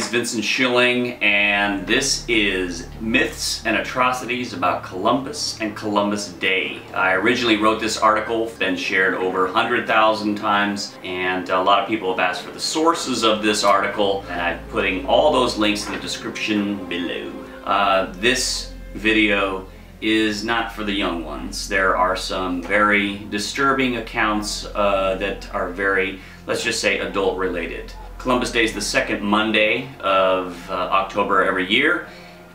is Vincent Schilling, and this is Myths and Atrocities about Columbus and Columbus Day. I originally wrote this article, been shared over 100,000 times, and a lot of people have asked for the sources of this article, and I'm putting all those links in the description below. This video is not for the young ones. There are some very disturbing accounts that are very, let's just say, adult related. Columbus Day is the second Monday of October every year,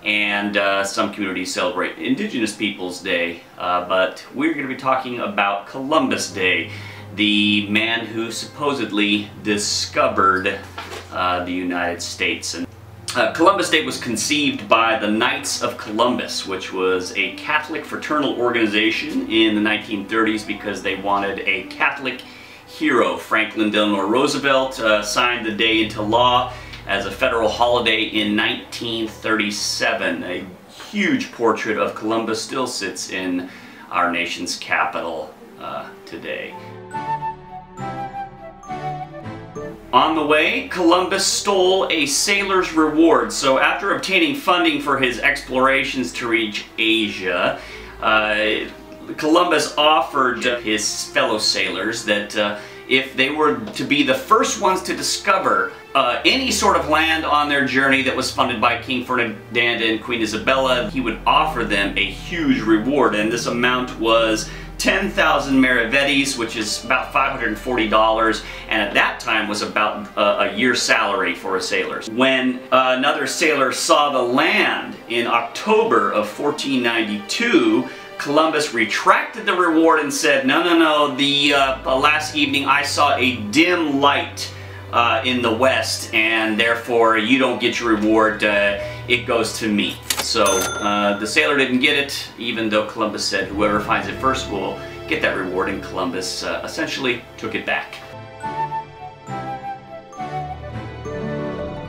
and some communities celebrate Indigenous Peoples Day, but we're going to be talking about Columbus Day, the man who supposedly discovered the United States. And Columbus Day was conceived by the Knights of Columbus, which was a Catholic fraternal organization in the 1930s because they wanted a Catholic hero. Franklin Delano Roosevelt signed the day into law as a federal holiday in 1937. A huge portrait of Columbus still sits in our nation's capital today. On the way, Columbus stole a sailor's reward. So after obtaining funding for his explorations to reach Asia, Columbus offered his fellow sailors that if they were to be the first ones to discover any sort of land on their journey that was funded by King Ferdinand and Queen Isabella, he would offer them a huge reward, and this amount was 10,000 maravedis, which is about $540, and at that time was about a year's salary for a sailor. When another sailor saw the land in October of 1492, Columbus retracted the reward and said, no, the last evening I saw a dim light in the west, and therefore you don't get your reward, it goes to me. So the sailor didn't get it, even though Columbus said whoever finds it first will get that reward, and Columbus essentially took it back.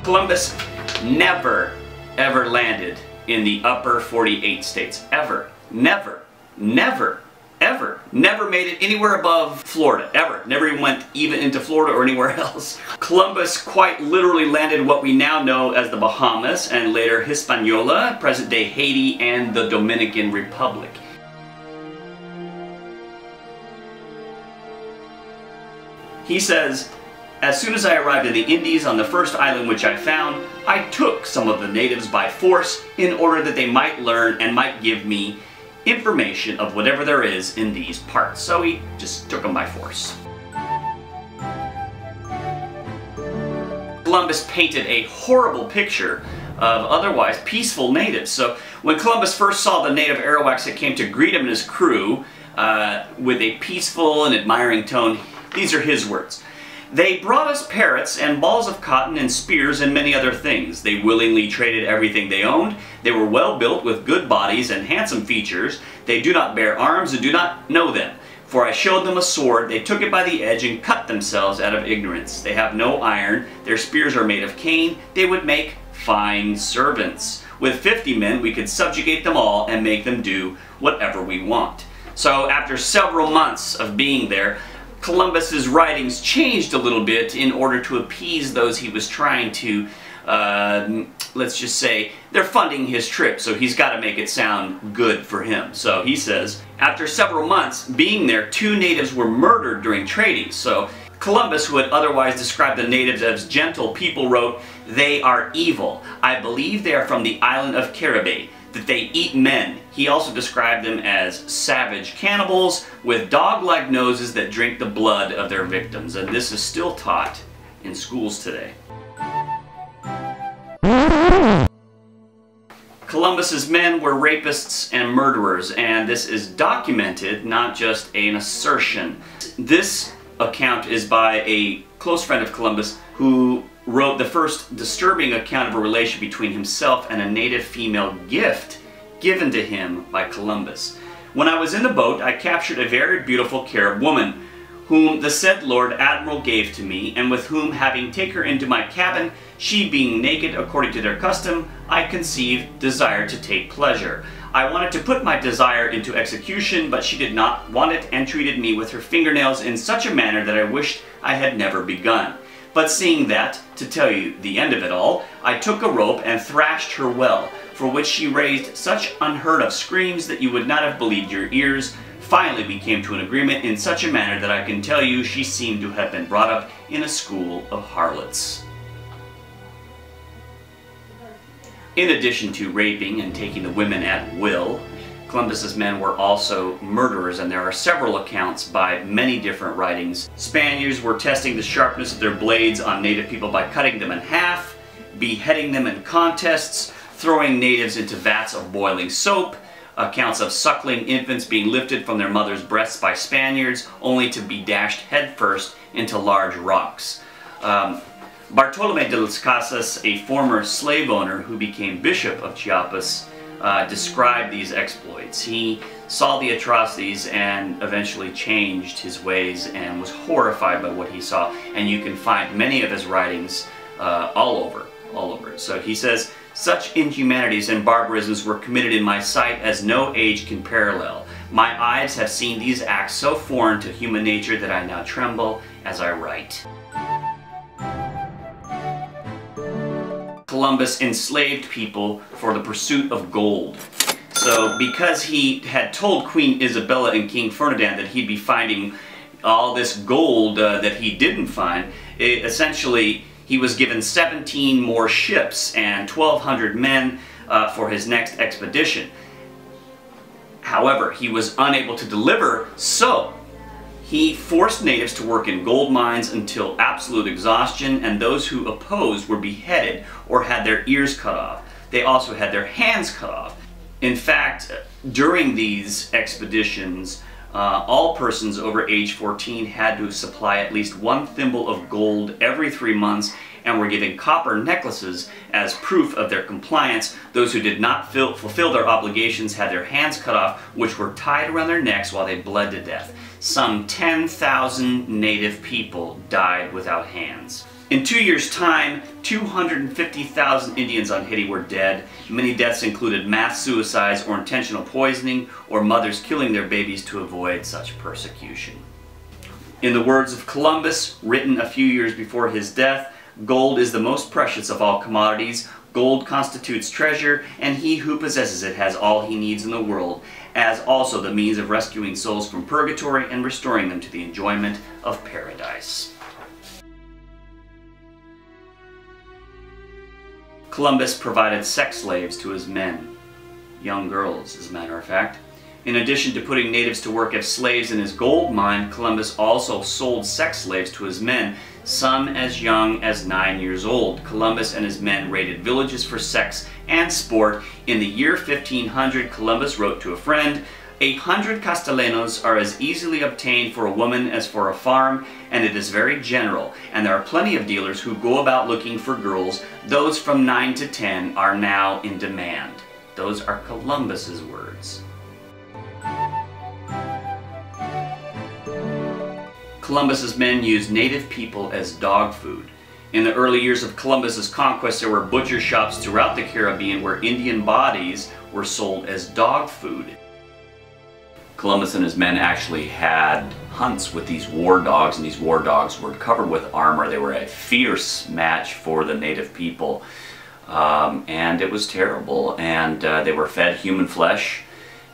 Columbus never ever landed in the upper 48 states. Ever. Never. Never. Ever. Never made it anywhere above Florida. Ever. Never even went even into Florida or anywhere else. Columbus quite literally landed what we now know as the Bahamas, and later Hispaniola, present-day Haiti, and the Dominican Republic. He says, as soon as I arrived in the Indies on the first island which I found, I took some of the natives by force in order that they might learn and might give me information of whatever there is in these parts. So he just took them by force. Columbus painted a horrible picture of otherwise peaceful natives. So when Columbus first saw the native Arawaks that came to greet him and his crew with a peaceful and admiring tone, these are his words. They brought us parrots and balls of cotton and spears and many other things. They willingly traded everything they owned. They were well built with good bodies and handsome features. They do not bear arms and do not know them. For I showed them a sword. They took it by the edge and cut themselves out of ignorance. They have no iron. Their spears are made of cane. They would make fine servants. With 50 men we could subjugate them all and make them do whatever we want. So after several months of being there, Columbus's writings changed a little bit in order to appease those he was trying to, let's just say, they're funding his trip, so he's got to make it sound good for him. So he says, after several months being there, 2 natives were murdered during trading. So Columbus, who had otherwise described the natives as gentle people, wrote, they are evil. I believe they are from the island of Caribe, that they eat men. He also described them as savage cannibals with dog-like noses that drink the blood of their victims. And this is still taught in schools today. Columbus's men were rapists and murderers, and this is documented, not just an assertion. This account is by a close friend of Columbus who wrote the first disturbing account of a relation between himself and a native female gift given to him by Columbus. When I was in the boat, I captured a very beautiful Carib woman, whom the said Lord Admiral gave to me, and with whom, having taken her into my cabin, she being naked according to their custom, I conceived desire to take pleasure. I wanted to put my desire into execution, but she did not want it, and treated me with her fingernails in such a manner that I wished I had never begun. But seeing that, to tell you the end of it all, I took a rope and thrashed her well, for which she raised such unheard of screams that you would not have believed your ears. Finally we came to an agreement in such a manner that I can tell you she seemed to have been brought up in a school of harlots. In addition to raping and taking the women at will, Columbus's men were also murderers, and there are several accounts by many different writings. Spaniards were testing the sharpness of their blades on native people by cutting them in half, beheading them in contests, throwing natives into vats of boiling soap, accounts of suckling infants being lifted from their mother's breasts by Spaniards, only to be dashed headfirst into large rocks. Bartolome de las Casas, a former slave owner who became Bishop of Chiapas, described these exploits. He saw the atrocities and eventually changed his ways and was horrified by what he saw. And you can find many of his writings all over. So he says, "Such inhumanities and barbarisms were committed in my sight as no age can parallel. My eyes have seen these acts so foreign to human nature that I now tremble as I write." Columbus enslaved people for the pursuit of gold. So because he had told Queen Isabella and King Ferdinand that he'd be finding all this gold that he didn't find, essentially he was given 17 more ships and 1,200 men for his next expedition. However, he was unable to deliver, so he forced natives to work in gold mines until absolute exhaustion, and those who opposed were beheaded or had their ears cut off. They also had their hands cut off. In fact, during these expeditions, all persons over age 14 had to supply at least 1 thimble of gold every 3 months and were given copper necklaces as proof of their compliance. Those who did not fulfill their obligations had their hands cut off, which were tied around their necks while they bled to death. Some 10,000 native people died without hands. In 2 years' time, 250,000 Indians on Haiti were dead. Many deaths included mass suicides or intentional poisoning, or mothers killing their babies to avoid such persecution. In the words of Columbus, written a few years before his death, "Gold is the most precious of all commodities. Gold constitutes treasure, and he who possesses it has all he needs in the world, as also the means of rescuing souls from purgatory and restoring them to the enjoyment of paradise." Columbus provided sex slaves to his men, young girls as a matter of fact. In addition to putting natives to work as slaves in his gold mine, Columbus also sold sex slaves to his men, some as young as 9 years old. Columbus and his men raided villages for sex and sport. In the year 1500, Columbus wrote to a friend, "100 castellanos are as easily obtained for a woman as for a farm, and it is very general, and there are plenty of dealers who go about looking for girls. Those from 9 to 10 are now in demand." Those are Columbus's words. Columbus's men used native people as dog food. In the early years of Columbus's conquest, there were butcher shops throughout the Caribbean where Indian bodies were sold as dog food. Columbus and his men actually had hunts with these war dogs, and these war dogs were covered with armor. They were a fierce match for the native people, and it was terrible. And they were fed human flesh,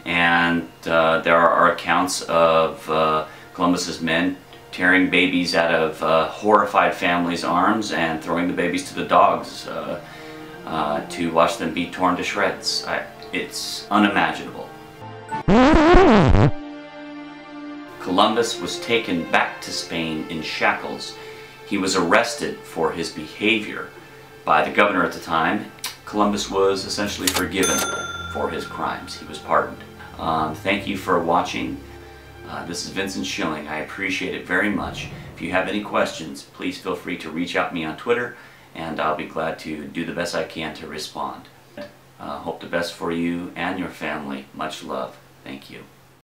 and there are accounts of Columbus's men tearing babies out of horrified families' arms and throwing the babies to the dogs to watch them be torn to shreds. It's unimaginable. Columbus was taken back to Spain in shackles. He was arrested for his behavior by the governor at the time. Columbus was essentially forgiven for his crimes. He was pardoned. Thank you for watching. This is Vincent Schilling. I appreciate it very much. If you have any questions, please feel free to reach out to me on Twitter, and I'll be glad to do the best I can to respond. Hope the best for you and your family. Much love. Thank you.